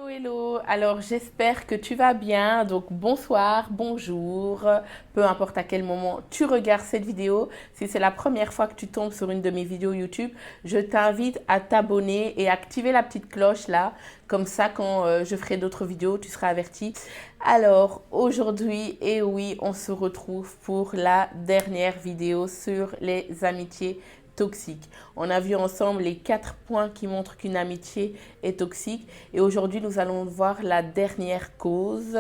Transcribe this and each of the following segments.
Hello, hello. Alors, j'espère que tu vas bien. Donc, bonsoir, bonjour, peu importe à quel moment tu regardes cette vidéo. Si c'est la première fois que tu tombes sur une de mes vidéos YouTube, je t'invite à t'abonner et activer la petite cloche là. Comme ça, quand je ferai d'autres vidéos, tu seras averti. Alors, aujourd'hui, et oui, on se retrouve pour la dernière vidéo sur les amitiés toxiques. On a vu ensemble les 4 points qui montrent qu'une amitié est toxique et aujourd'hui nous allons voir la dernière cause.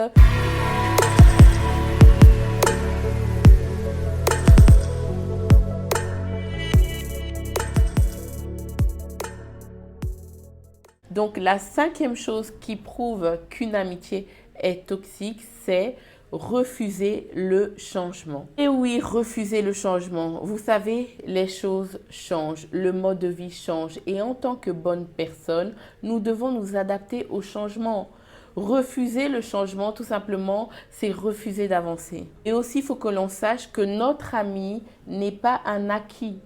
Donc la 5e chose qui prouve qu'une amitié est toxique, c'est refuser le changement. Et oui, refuser le changement. Vous savez, les choses changent, le mode de vie change. Et en tant que bonne personne, nous devons nous adapter au changement. Refuser le changement, tout simplement, c'est refuser d'avancer. Et aussi, il faut que l'on sache que notre ami n'est pas un acquis.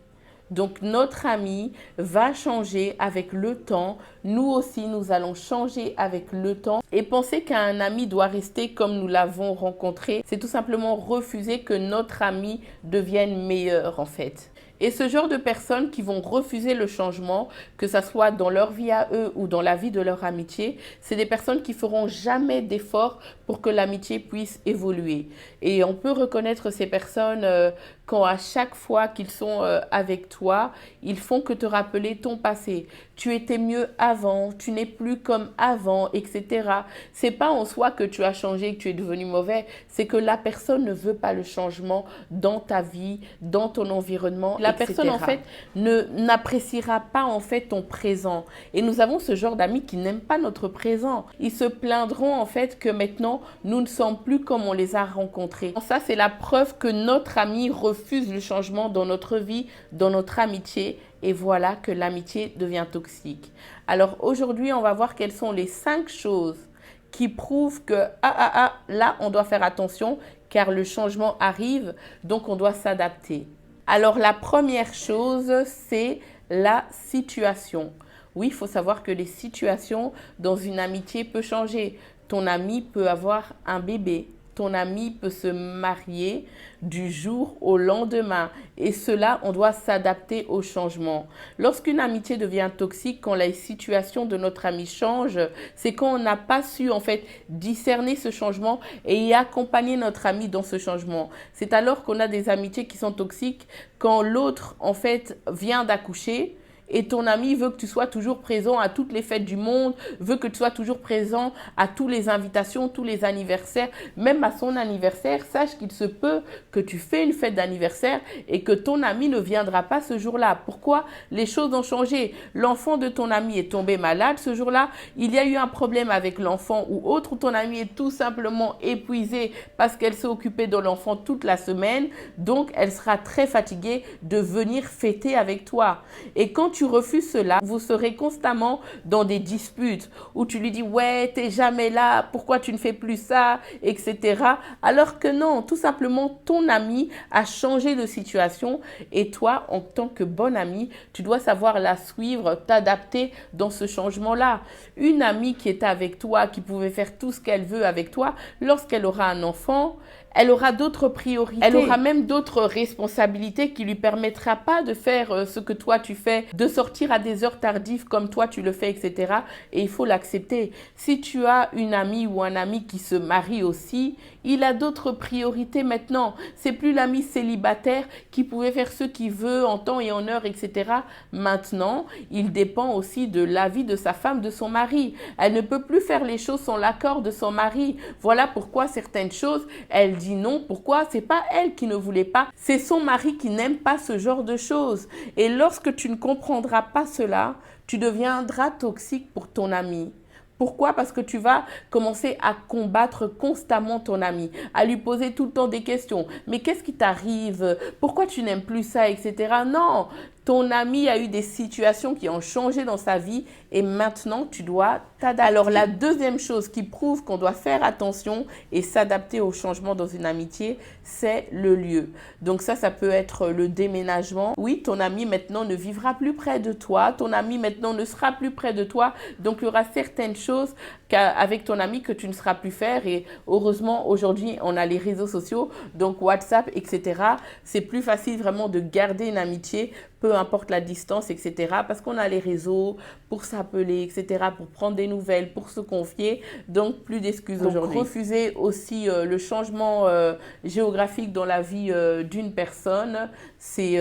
Donc notre ami va changer avec le temps. Nous aussi, nous allons changer avec le temps. Et penser qu'un ami doit rester comme nous l'avons rencontré, c'est tout simplement refuser que notre ami devienne meilleur en fait. Et ce genre de personnes qui vont refuser le changement, que ce soit dans leur vie à eux ou dans la vie de leur amitié, c'est des personnes qui feront jamais d'efforts pour que l'amitié puisse évoluer. Et on peut reconnaître ces personnes quand à chaque fois qu'ils sont avec toi, ils font que te rappeler ton passé. Tu étais mieux avant, tu n'es plus comme avant, etc. C'est pas en soi que tu as changé, que tu es devenu mauvais, c'est que la personne ne veut pas le changement dans ta vie, dans ton environnement. La personne en fait n'appréciera pas en fait ton présent. Et nous avons ce genre d'amis qui n'aiment pas notre présent. Ils se plaindront en fait que maintenant nous ne sommes plus comme on les a rencontrés. Ça c'est la preuve que notre ami refuse le changement dans notre vie, dans notre amitié. Et voilà que l'amitié devient toxique. Alors aujourd'hui, on va voir quelles sont les 5 choses qui prouvent que là, on doit faire attention car le changement arrive, donc on doit s'adapter. Alors la première chose, c'est la situation. Oui, il faut savoir que les situations dans une amitié peuvent changer. Ton ami peut avoir un bébé. Ton ami peut se marier du jour au lendemain. Et cela, on doit s'adapter au changement. Lorsqu'une amitié devient toxique, quand la situation de notre ami change, c'est quand on n'a pas su en fait discerner ce changement et y accompagner notre ami dans ce changement. C'est alors qu'on a des amitiés qui sont toxiques quand l'autre en fait vient d'accoucher. Et ton ami veut que tu sois toujours présent à toutes les fêtes du monde, veut que tu sois toujours présent à toutes les invitations, tous les anniversaires, même à son anniversaire. Sache qu'il se peut que tu fais une fête d'anniversaire et que ton ami ne viendra pas ce jour-là. Pourquoi? Les choses ont changé. L'enfant de ton ami est tombé malade ce jour-là. Il y a eu un problème avec l'enfant ou autre. Ton ami est tout simplement épuisée parce qu'elle s'est occupée de l'enfant toute la semaine. Donc, elle sera très fatiguée de venir fêter avec toi. Et quand tu refuses cela, vous serez constamment dans des disputes où tu lui dis ouais, t'es jamais là, pourquoi tu ne fais plus ça, etc. Alors que non, tout simplement ton ami a changé de situation et toi, en tant que bon ami, tu dois savoir la suivre, t'adapter dans ce changement-là. Une amie qui est avec toi, qui pouvait faire tout ce qu'elle veut avec toi, lorsqu'elle aura un enfant, elle aura d'autres priorités. Elle aura même d'autres responsabilités qui lui permettra pas de faire ce que toi tu fais, de sortir à des heures tardives comme toi tu le fais, etc. Et il faut l'accepter. Si tu as une amie ou un ami qui se marie aussi, il a d'autres priorités maintenant. C'est plus l'ami célibataire qui pouvait faire ce qu'il veut en temps et en heure, etc. Maintenant, il dépend aussi de l'avis de sa femme, de son mari. Elle ne peut plus faire les choses sans l'accord de son mari. Voilà pourquoi certaines choses, elle dit non. Pourquoi? C'est pas elle qui ne voulait pas, c'est son mari qui n'aime pas ce genre de choses. Et lorsque tu ne comprendras pas cela, tu deviendras toxique pour ton ami. Pourquoi? Parce que tu vas commencer à combattre constamment ton ami, à lui poser tout le temps des questions. Mais qu'est-ce qui t'arrive? Pourquoi tu n'aimes plus ça, etc. Non, Ton ami a eu des situations qui ont changé dans sa vie et maintenant tu dois t'adapter. Alors la deuxième chose qui prouve qu'on doit faire attention et s'adapter aux changements dans une amitié, c'est le lieu. Donc ça peut être le déménagement. Oui, ton ami maintenant ne vivra plus près de toi, ton ami maintenant ne sera plus près de toi. Donc il y aura certaines choses avec ton ami que tu ne seras plus faire et heureusement aujourd'hui on a les réseaux sociaux, donc WhatsApp, etc. C'est plus facile vraiment de garder une amitié, peu importe la distance, etc. Parce qu'on a les réseaux pour s'appeler, etc., pour prendre des nouvelles, pour se confier. Donc, plus d'excuses aujourd'hui. Refuser aussi le changement géographique dans la vie d'une personne, c'est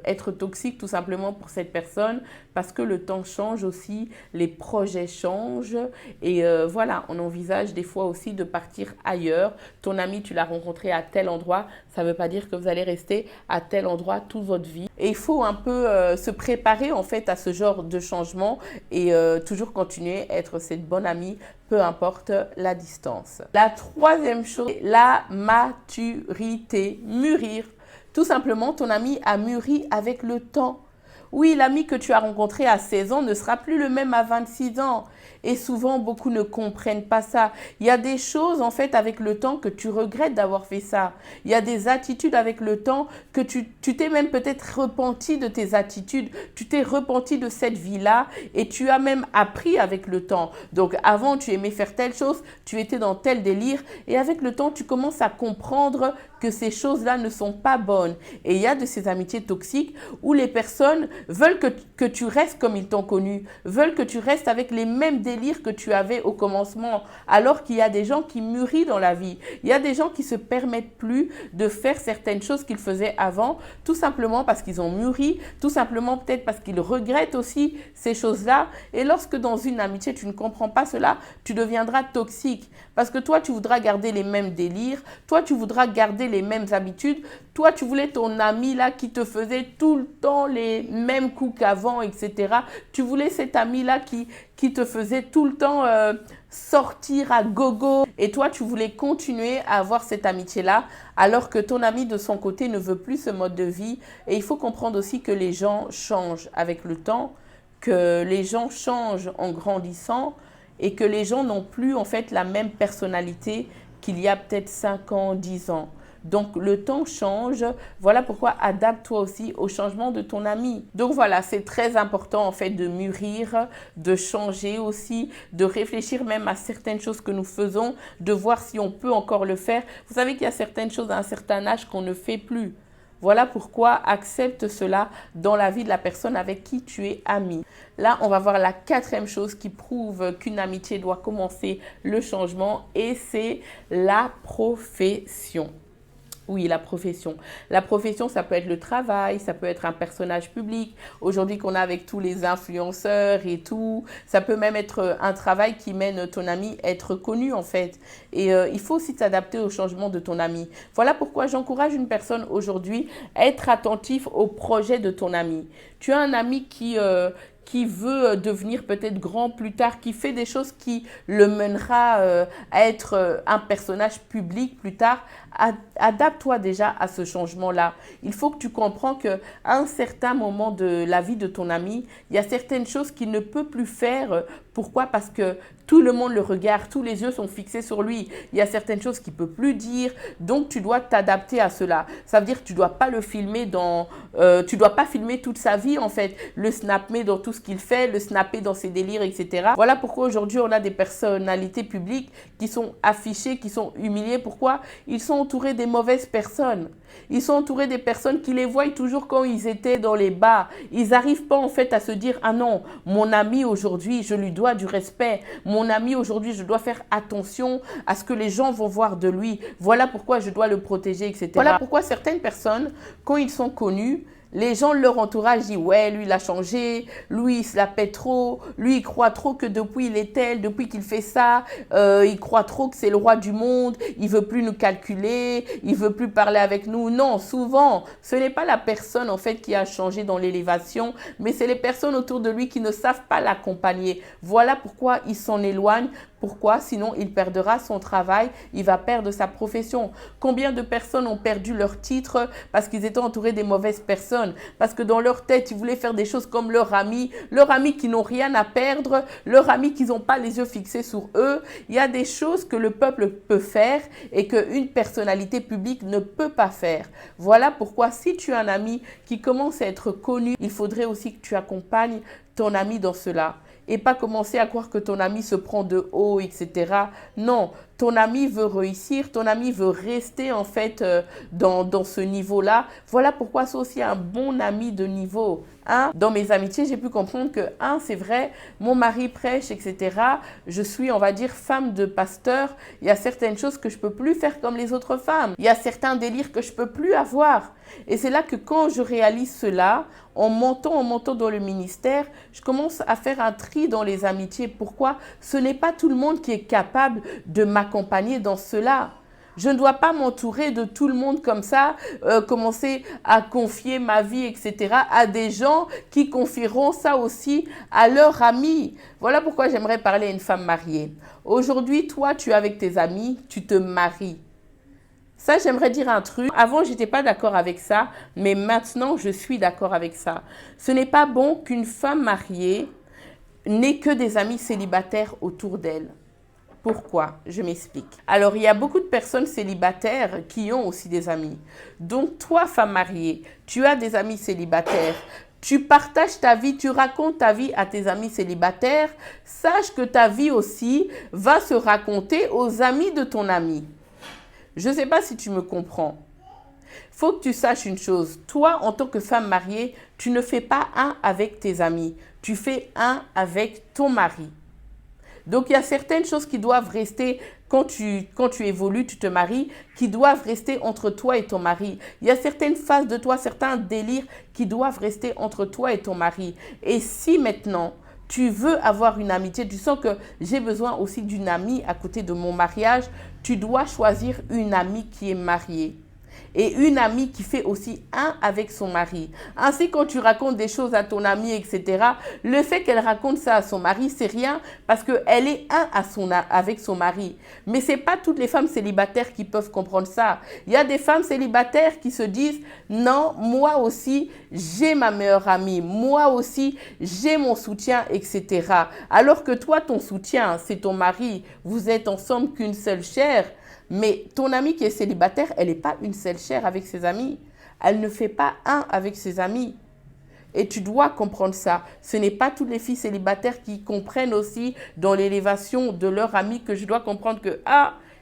être toxique tout simplement pour cette personne parce que le temps change aussi, les projets changent et voilà, on envisage des fois aussi de partir ailleurs. Ton ami, tu l'as rencontré à tel endroit, ça ne veut pas dire que vous allez rester à tel endroit toute votre vie. Et il faut un peu se préparer en fait à ce genre de changement et toujours continuer à être cette bonne amie, peu importe la distance. La troisième chose, la maturité, mûrir. Tout simplement, ton ami a mûri avec le temps. Oui, l'ami que tu as rencontré à 16 ans ne sera plus le même à 26 ans. Et souvent, beaucoup ne comprennent pas ça. Il y a des choses, en fait, avec le temps que tu regrettes d'avoir fait ça. Il y a des attitudes avec le temps que tu t'es même peut-être repenti de tes attitudes. Tu t'es repenti de cette vie-là et tu as même appris avec le temps. Donc, avant, tu aimais faire telle chose, tu étais dans tel délire. Et avec le temps, tu commences à comprendre que ces choses-là ne sont pas bonnes. Et il y a de ces amitiés toxiques où les personnes veulent que tu restes comme ils t'ont connu, veulent que tu restes avec les mêmes délires que tu avais au commencement, alors qu'il y a des gens qui mûrissent dans la vie. Il y a des gens qui se permettent plus de faire certaines choses qu'ils faisaient avant, tout simplement parce qu'ils ont mûri, tout simplement peut-être parce qu'ils regrettent aussi ces choses-là. Et lorsque dans une amitié, tu ne comprends pas cela, tu deviendras toxique. Parce que toi, tu voudras garder les mêmes délires, toi, tu voudras garder les mêmes habitudes, toi, tu voulais ton ami là qui te faisait tout le temps les mêmes coups qu'avant, etc. Tu voulais cet ami là qui te faisait tout le temps sortir à gogo. Et toi, tu voulais continuer à avoir cette amitié-là, alors que ton ami de son côté ne veut plus ce mode de vie. Et il faut comprendre aussi que les gens changent avec le temps, que les gens changent en grandissant et que les gens n'ont plus en fait la même personnalité qu'il y a peut-être 5 ans, 10 ans. Donc, le temps change. Voilà pourquoi adapte-toi aussi au changement de ton ami. Donc, voilà, c'est très important en fait de mûrir, de changer aussi, de réfléchir même à certaines choses que nous faisons, de voir si on peut encore le faire. Vous savez qu'il y a certaines choses à un certain âge qu'on ne fait plus. Voilà pourquoi accepte cela dans la vie de la personne avec qui tu es ami. Là, on va voir la quatrième chose qui prouve qu'une amitié doit commencer le changement et c'est la profession. Oui, la profession. La profession, ça peut être le travail, ça peut être un personnage public. Aujourd'hui qu'on a avec tous les influenceurs et tout, ça peut même être un travail qui mène ton ami à être connu en fait. Et il faut aussi s'adapter au changement de ton ami. Voilà pourquoi j'encourage une personne aujourd'hui à être attentif au projet de ton ami. Tu as un ami qui veut devenir peut-être grand plus tard, qui fait des choses qui le mènera à être un personnage public plus tard, adapte-toi déjà à ce changement-là. Il faut que tu comprends qu'à un certain moment de la vie de ton ami, il y a certaines choses qu'il ne peut plus faire. Pourquoi? Parce que tout le monde le regarde, tous les yeux sont fixés sur lui. Il y a certaines choses qu'il ne peut plus dire, donc tu dois t'adapter à cela. Ça veut dire que tu ne dois pas le filmer tu dois pas filmer toute sa vie en fait, le snapper dans tout ce qu'il fait, le snapper dans ses délires, etc. Voilà pourquoi aujourd'hui on a des personnalités publiques qui sont affichées, qui sont humiliées. Pourquoi? Ils sont entourés des mauvaises personnes. Ils sont entourés des personnes qui les voient toujours quand ils étaient dans les bars. Ils n'arrivent pas en fait à se dire « Ah non, mon ami aujourd'hui, je lui dois du respect. Mon ami aujourd'hui, je dois faire attention à ce que les gens vont voir de lui. Voilà pourquoi je dois le protéger, etc. » Voilà pourquoi certaines personnes, quand ils sont connus, les gens de leur entourage disent « Ouais, lui, il a changé. Lui, il se la pète trop. Lui, il croit trop que depuis il est tel, depuis qu'il fait ça, il croit trop que c'est le roi du monde. Il veut plus nous calculer. Il veut plus parler avec nous. » Non, souvent, ce n'est pas la personne en fait qui a changé dans l'élévation, mais c'est les personnes autour de lui qui ne savent pas l'accompagner. Voilà pourquoi il s'en éloigne, Pourquoi? Sinon, il perdra son travail, il va perdre sa profession. Combien de personnes ont perdu leur titre parce qu'ils étaient entourés des mauvaises personnes? Parce que dans leur tête, ils voulaient faire des choses comme leurs amis qui n'ont rien à perdre, leurs amis qui n'ont pas les yeux fixés sur eux. Il y a des choses que le peuple peut faire et qu'une personnalité publique ne peut pas faire. Voilà pourquoi si tu as un ami qui commence à être connu, il faudrait aussi que tu accompagnes ton ami dans cela. Et pas commencer à croire que ton ami se prend de haut, etc. Non, ton ami veut réussir, ton ami veut rester en fait dans ce niveau-là. Voilà pourquoi c'est aussi un bon ami de niveau. Dans mes amitiés, j'ai pu comprendre que, c'est vrai, mon mari prêche, etc. Je suis, on va dire, femme de pasteur. Il y a certaines choses que je ne peux plus faire comme les autres femmes. Il y a certains délires que je ne peux plus avoir. Et c'est là que quand je réalise cela, en montant dans le ministère, je commence à faire un tri dans les amitiés. Pourquoi? Ce n'est pas tout le monde qui est capable de m'accompagner dans cela. Je ne dois pas m'entourer de tout le monde comme ça, commencer à confier ma vie, etc. à des gens qui confieront ça aussi à leurs amis. Voilà pourquoi j'aimerais parler à une femme mariée. Aujourd'hui, toi, tu es avec tes amis, tu te maries. Ça, j'aimerais dire un truc. Avant, je n'étais pas d'accord avec ça, mais maintenant, je suis d'accord avec ça. Ce n'est pas bon qu'une femme mariée n'ait que des amis célibataires autour d'elle. Pourquoi? Je m'explique. Alors, il y a beaucoup de personnes célibataires qui ont aussi des amis. Donc, toi, femme mariée, tu as des amis célibataires. Tu partages ta vie, tu racontes ta vie à tes amis célibataires. Sache que ta vie aussi va se raconter aux amis de ton ami. Je ne sais pas si tu me comprends. Il faut que tu saches une chose. Toi, en tant que femme mariée, tu ne fais pas un avec tes amis. Tu fais un avec ton mari. Donc, il y a certaines choses qui doivent rester, quand tu évolues, tu te maries, qui doivent rester entre toi et ton mari. Il y a certaines phases de toi, certains délires qui doivent rester entre toi et ton mari. Et si maintenant, tu veux avoir une amitié, tu sens que j'ai besoin aussi d'une amie à côté de mon mariage, tu dois choisir une amie qui est mariée. Et une amie qui fait aussi un avec son mari. Ainsi, quand tu racontes des choses à ton amie, etc., le fait qu'elle raconte ça à son mari, c'est rien parce qu'elle est avec son mari. Mais ce n'est pas toutes les femmes célibataires qui peuvent comprendre ça. Il y a des femmes célibataires qui se disent « Non, moi aussi, j'ai ma meilleure amie. Moi aussi, j'ai mon soutien, etc. » Alors que toi, ton soutien, c'est ton mari. Vous êtes ensemble qu'une seule chair. Mais ton amie qui est célibataire, elle n'est pas une seule chair avec ses amis. Elle ne fait pas un avec ses amis. Et tu dois comprendre ça. Ce n'est pas toutes les filles célibataires qui comprennent aussi dans l'élévation de leur ami que je dois comprendre que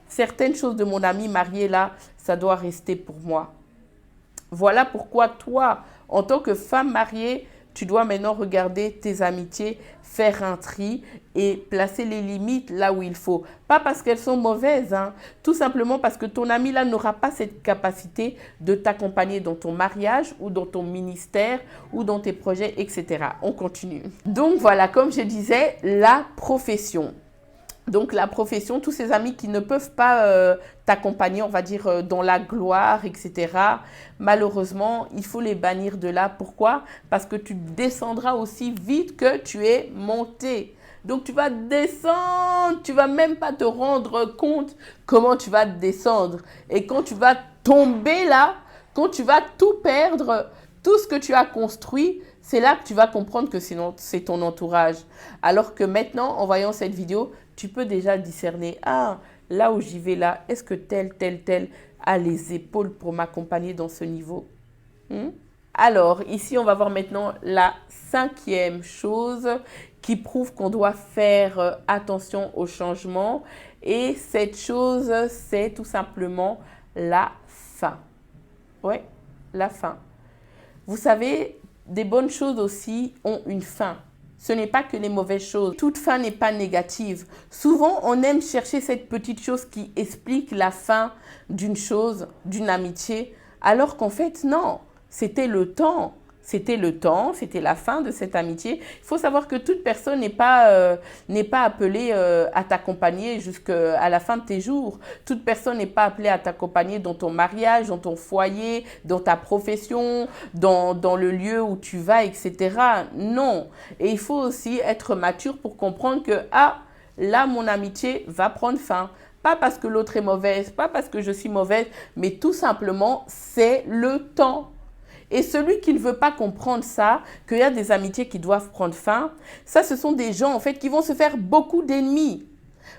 certaines choses de mon ami marié là, ça doit rester pour moi. Voilà pourquoi toi, en tant que femme mariée, tu dois maintenant regarder tes amitiés, faire un tri et placer les limites là où il faut. Pas parce qu'elles sont mauvaises, tout simplement parce que ton ami là n'aura pas cette capacité de t'accompagner dans ton mariage ou dans ton ministère ou dans tes projets, etc. On continue. Donc voilà, comme je disais, la profession. Donc la profession, tous ces amis qui ne peuvent pas t'accompagner, on va dire, dans la gloire, etc. Malheureusement, il faut les bannir de là. Pourquoi? Parce que tu descendras aussi vite que tu es monté. Donc tu vas descendre, tu vas même pas te rendre compte comment tu vas descendre. Et quand tu vas tomber là, quand tu vas tout perdre, tout ce que tu as construit, c'est là que tu vas comprendre que c'est ton entourage. Alors que maintenant, en voyant cette vidéo, tu peux déjà discerner, là où j'y vais là, est-ce que tel a les épaules pour m'accompagner dans ce niveau? Alors, ici, on va voir maintenant la 5e chose qui prouve qu'on doit faire attention au changement. Et cette chose, c'est tout simplement la fin. Ouais, la fin. Vous savez, des bonnes choses aussi ont une fin. Ce n'est pas que les mauvaises choses. Toute fin n'est pas négative. Souvent, on aime chercher cette petite chose qui explique la fin d'une chose, d'une amitié, alors qu'en fait, non. C'était le temps. C'était la fin de cette amitié. Il faut savoir que toute personne n'est pas appelée à t'accompagner jusqu'à la fin de tes jours. Toute personne n'est pas appelée à t'accompagner dans ton mariage, dans ton foyer, dans ta profession, dans le lieu où tu vas, etc. Non. Et il faut aussi être mature pour comprendre que, là, mon amitié va prendre fin. Pas parce que l'autre est mauvaise, pas parce que je suis mauvaise, mais tout simplement, c'est le temps. Et celui qui ne veut pas comprendre ça, qu'il y a des amitiés qui doivent prendre fin, ça, ce sont des gens, en fait, qui vont se faire beaucoup d'ennemis.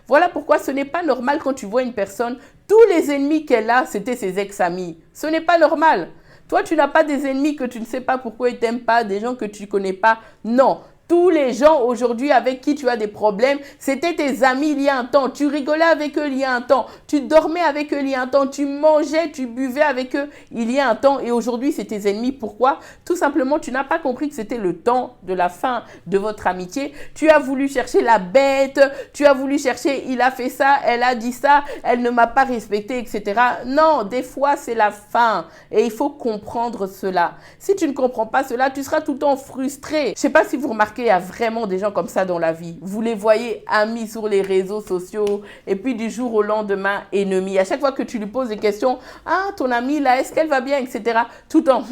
Voilà pourquoi ce n'est pas normal quand tu vois une personne, tous les ennemis qu'elle a, c'était ses ex-amis. Ce n'est pas normal. Toi, tu n'as pas des ennemis que tu ne sais pas pourquoi ils ne t'aiment pas, des gens que tu ne connais pas. Non. Tous les gens aujourd'hui avec qui tu as des problèmes, c'était tes amis il y a un temps. Tu rigolais avec eux il y a un temps. Tu dormais avec eux il y a un temps. Tu mangeais, tu buvais avec eux il y a un temps. Et aujourd'hui, c'est tes ennemis. Pourquoi? Tout simplement, tu n'as pas compris que c'était le temps de la fin de votre amitié. Tu as voulu chercher la bête. Tu as voulu chercher, il a fait ça, elle a dit ça, elle ne m'a pas respecté, etc. Non, des fois, c'est la fin. Et il faut comprendre cela. Si tu ne comprends pas cela, tu seras tout le temps frustré. Je ne sais pas si vous remarquez, il y a vraiment des gens comme ça dans la vie. Vous les voyez amis sur les réseaux sociaux et puis du jour au lendemain, ennemis. À chaque fois que tu lui poses des questions, ah, ton amie là, est-ce qu'elle va bien, etc. Tout le temps,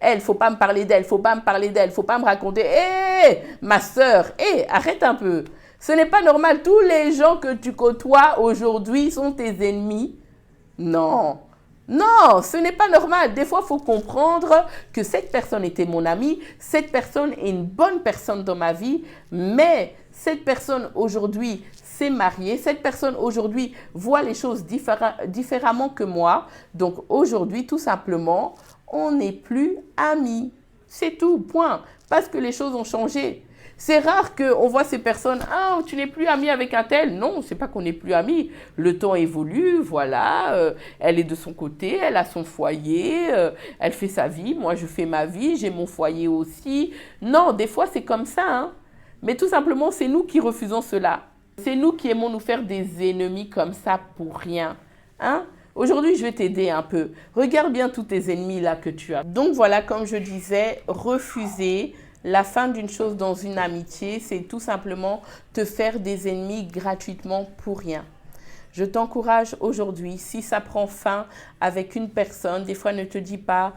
elle, faut pas me parler d'elle, faut pas me parler d'elle, faut pas me raconter. Hé, ma sœur, arrête un peu. Ce n'est pas normal. Tous les gens que tu côtoies aujourd'hui sont tes ennemis. Non. Non, ce n'est pas normal. Des fois, il faut comprendre que cette personne était mon amie, cette personne est une bonne personne dans ma vie, mais cette personne aujourd'hui s'est mariée, cette personne aujourd'hui voit les choses différemment que moi. Donc aujourd'hui, tout simplement, on n'est plus amis. C'est tout, point. Parce que les choses ont changé. C'est rare qu'on voit ces personnes, ah, tu n'es plus ami avec un tel. Non, c'est pas qu'on n'est plus amis. Le temps évolue, voilà. Elle est de son côté, elle a son foyer, elle fait sa vie. Moi, je fais ma vie, j'ai mon foyer aussi. Non, des fois, c'est comme ça. Hein. Mais tout simplement, c'est nous qui refusons cela. C'est nous qui aimons nous faire des ennemis comme ça pour rien. Hein? Aujourd'hui, je vais t'aider un peu. Regarde bien tous tes ennemis là que tu as. Donc voilà, comme je disais, refuser. La fin d'une chose dans une amitié, c'est tout simplement te faire des ennemis gratuitement pour rien. Je t'encourage aujourd'hui, si ça prend fin avec une personne, des fois ne te dis pas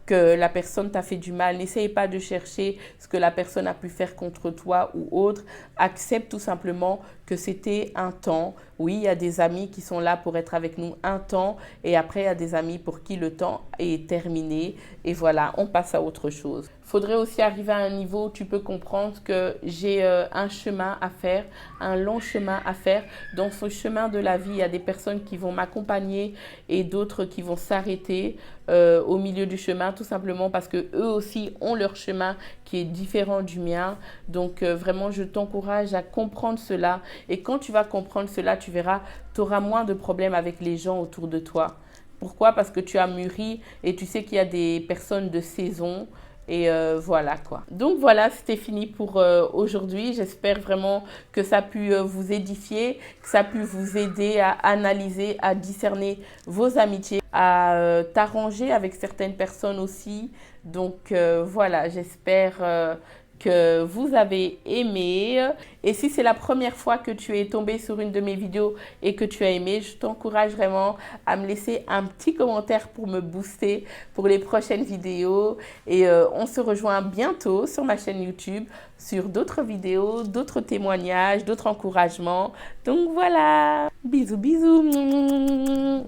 que la personne t'a fait du mal. N'essaye pas de chercher ce que la personne a pu faire contre toi ou autre. Accepte tout simplement que c'était un temps. Oui, il y a des amis qui sont là pour être avec nous un temps et après, il y a des amis pour qui le temps est terminé. Et voilà, on passe à autre chose. Il faudrait aussi arriver à un niveau où tu peux comprendre que j'ai un chemin à faire, un long chemin à faire. Dans ce chemin de la vie, il y a des personnes qui vont m'accompagner et d'autres qui vont s'arrêter au milieu du chemin, tout simplement parce que eux aussi ont leur chemin qui est différent du mien. Donc vraiment, je t'encourage à comprendre cela. Et quand tu vas comprendre cela, tu verras, tu auras moins de problèmes avec les gens autour de toi. Pourquoi? Parce que tu as mûri et tu sais qu'il y a des personnes de saison. Et voilà quoi. Donc voilà, c'était fini pour aujourd'hui. J'espère vraiment que ça a pu vous édifier, que ça a pu vous aider à analyser, à discerner vos amitiés, à t'arranger avec certaines personnes aussi. Donc voilà, j'espère que vous avez aimé. Et si c'est la première fois que tu es tombé sur une de mes vidéos et que tu as aimé, je t'encourage vraiment à me laisser un petit commentaire pour me booster pour les prochaines vidéos. Et on se rejoint bientôt sur ma chaîne YouTube sur d'autres vidéos, d'autres témoignages, d'autres encouragements. Donc voilà, bisous, bisous,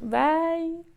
bye.